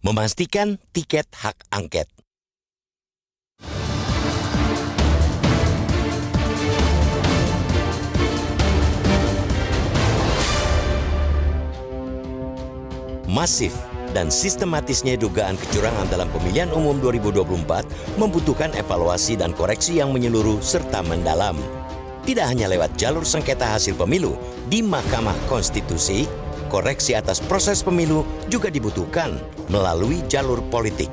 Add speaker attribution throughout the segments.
Speaker 1: Memastikan tiket hak angket. Masif dan sistematisnya dugaan kecurangan dalam pemilihan umum 2024 membutuhkan evaluasi dan koreksi yang menyeluruh serta mendalam. Tidak hanya lewat jalur sengketa hasil pemilu di Mahkamah Konstitusi, koreksi atas proses pemilu juga dibutuhkan melalui jalur politik.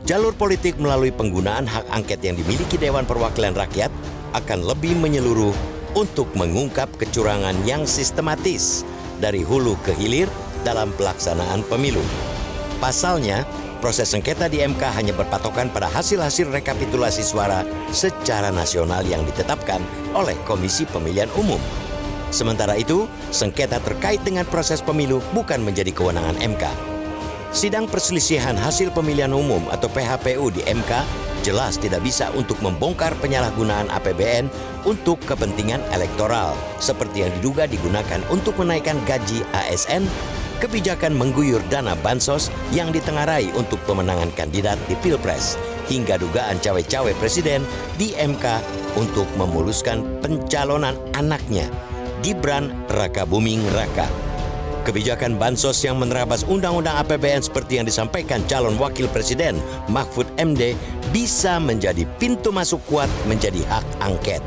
Speaker 1: Jalur politik melalui penggunaan hak angket yang dimiliki Dewan Perwakilan Rakyat akan lebih menyeluruh untuk mengungkap kecurangan yang sistematis dari hulu ke hilir dalam pelaksanaan pemilu. Pasalnya, proses sengketa di MK hanya berpatokan pada hasil-hasil rekapitulasi suara secara nasional yang ditetapkan oleh Komisi Pemilihan Umum. Sementara itu, sengketa terkait dengan proses pemilu bukan menjadi kewenangan MK. Sidang perselisihan hasil pemilihan umum atau PHPU di MK jelas tidak bisa untuk membongkar penyalahgunaan APBN untuk kepentingan elektoral, seperti yang diduga digunakan untuk menaikkan gaji ASN, kebijakan mengguyur dana bansos yang ditengarai untuk pemenangan kandidat di Pilpres, hingga dugaan cawe-cawe presiden di MK untuk memuluskan pencalonan anaknya, Gibran Rakabuming Raka. Kebijakan bansos yang menerabas undang-undang APBN seperti yang disampaikan calon wakil presiden Mahfud MD bisa menjadi pintu masuk kuat menjadi hak angket.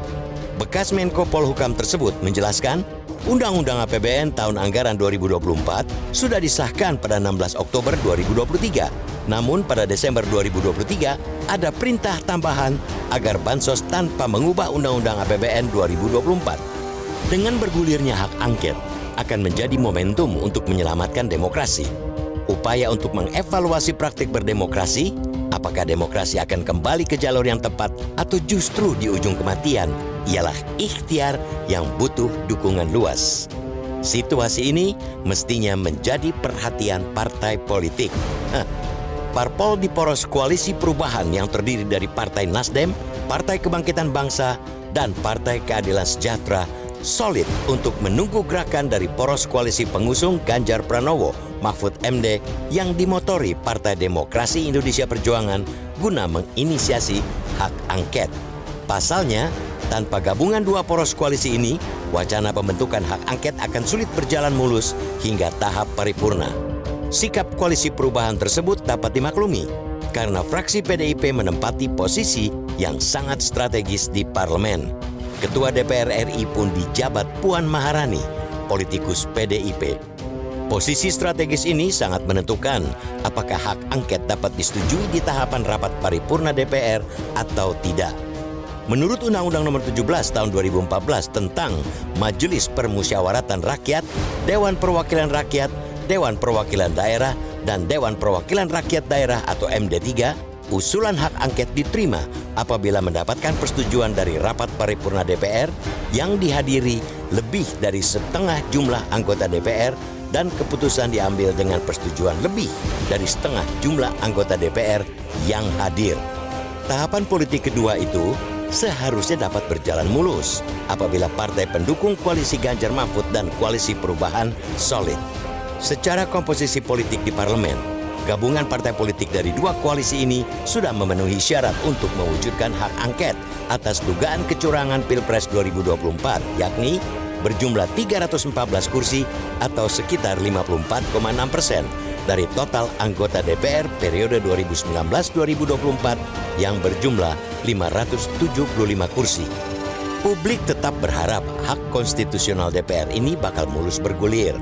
Speaker 1: Bekas Menko Polhukam tersebut menjelaskan, Undang-Undang APBN tahun anggaran 2024 sudah disahkan pada 16 Oktober 2023. Namun pada Desember 2023 ada perintah tambahan agar bansos tanpa mengubah Undang-Undang APBN 2024. Dengan bergulirnya hak angket akan menjadi momentum untuk menyelamatkan demokrasi. Upaya untuk mengevaluasi praktik berdemokrasi, apakah demokrasi akan kembali ke jalur yang tepat atau justru di ujung kematian, ialah ikhtiar yang butuh dukungan luas. Situasi ini mestinya menjadi perhatian partai politik. Parpol di poros koalisi perubahan yang terdiri dari Partai Nasdem, Partai Kebangkitan Bangsa, dan Partai Keadilan Sejahtera solid untuk menunggu gerakan dari poros koalisi pengusung Ganjar Pranowo, Mahfud MD yang dimotori Partai Demokrasi Indonesia Perjuangan guna menginisiasi hak angket. Pasalnya, tanpa gabungan dua poros koalisi ini, wacana pembentukan hak angket akan sulit berjalan mulus hingga tahap paripurna. Sikap koalisi perubahan tersebut dapat dimaklumi karena fraksi PDIP menempati posisi yang sangat strategis di parlemen. Ketua DPR RI pun dijabat Puan Maharani, politikus PDIP. Posisi strategis ini sangat menentukan apakah hak angket dapat disetujui di tahapan rapat paripurna DPR atau tidak. Menurut Undang-Undang Nomor 17 Tahun 2014 tentang Majelis Permusyawaratan Rakyat, Dewan Perwakilan Rakyat, Dewan Perwakilan Daerah, dan Dewan Perwakilan Rakyat Daerah atau MD3, usulan hak angket diterima apabila mendapatkan persetujuan dari rapat paripurna DPR yang dihadiri lebih dari setengah jumlah anggota DPR dan keputusan diambil dengan persetujuan lebih dari setengah jumlah anggota DPR yang hadir. Tahapan politik kedua itu seharusnya dapat berjalan mulus apabila partai pendukung koalisi Ganjar Mahfud dan koalisi perubahan solid. Secara komposisi politik di parlemen, gabungan partai politik dari dua koalisi ini sudah memenuhi syarat untuk mewujudkan hak angket atas dugaan kecurangan Pilpres 2024, yakni berjumlah 314 kursi atau sekitar 54,6% dari total anggota DPR periode 2019-2024 yang berjumlah 575 kursi. Publik tetap berharap hak konstitusional DPR ini bakal mulus bergulir,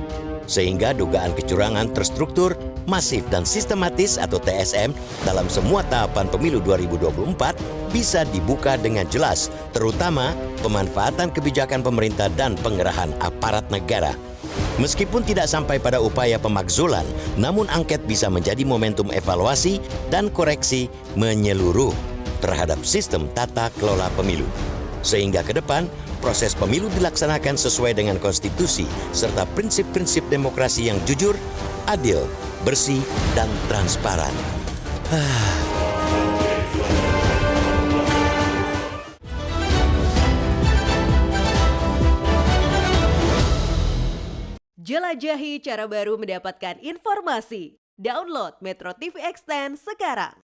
Speaker 1: sehingga dugaan kecurangan terstruktur, masif dan sistematis atau TSM dalam semua tahapan pemilu 2024 bisa dibuka dengan jelas, terutama pemanfaatan kebijakan pemerintah dan pengerahan aparat negara. Meskipun tidak sampai pada upaya pemakzulan, namun angket bisa menjadi momentum evaluasi dan koreksi menyeluruh terhadap sistem tata kelola pemilu. Sehingga ke depan, proses pemilu dilaksanakan sesuai dengan konstitusi serta prinsip-prinsip demokrasi yang jujur, adil, bersih, dan transparan.
Speaker 2: Jelajahi cara baru mendapatkan informasi. Download Metro TV Extend sekarang.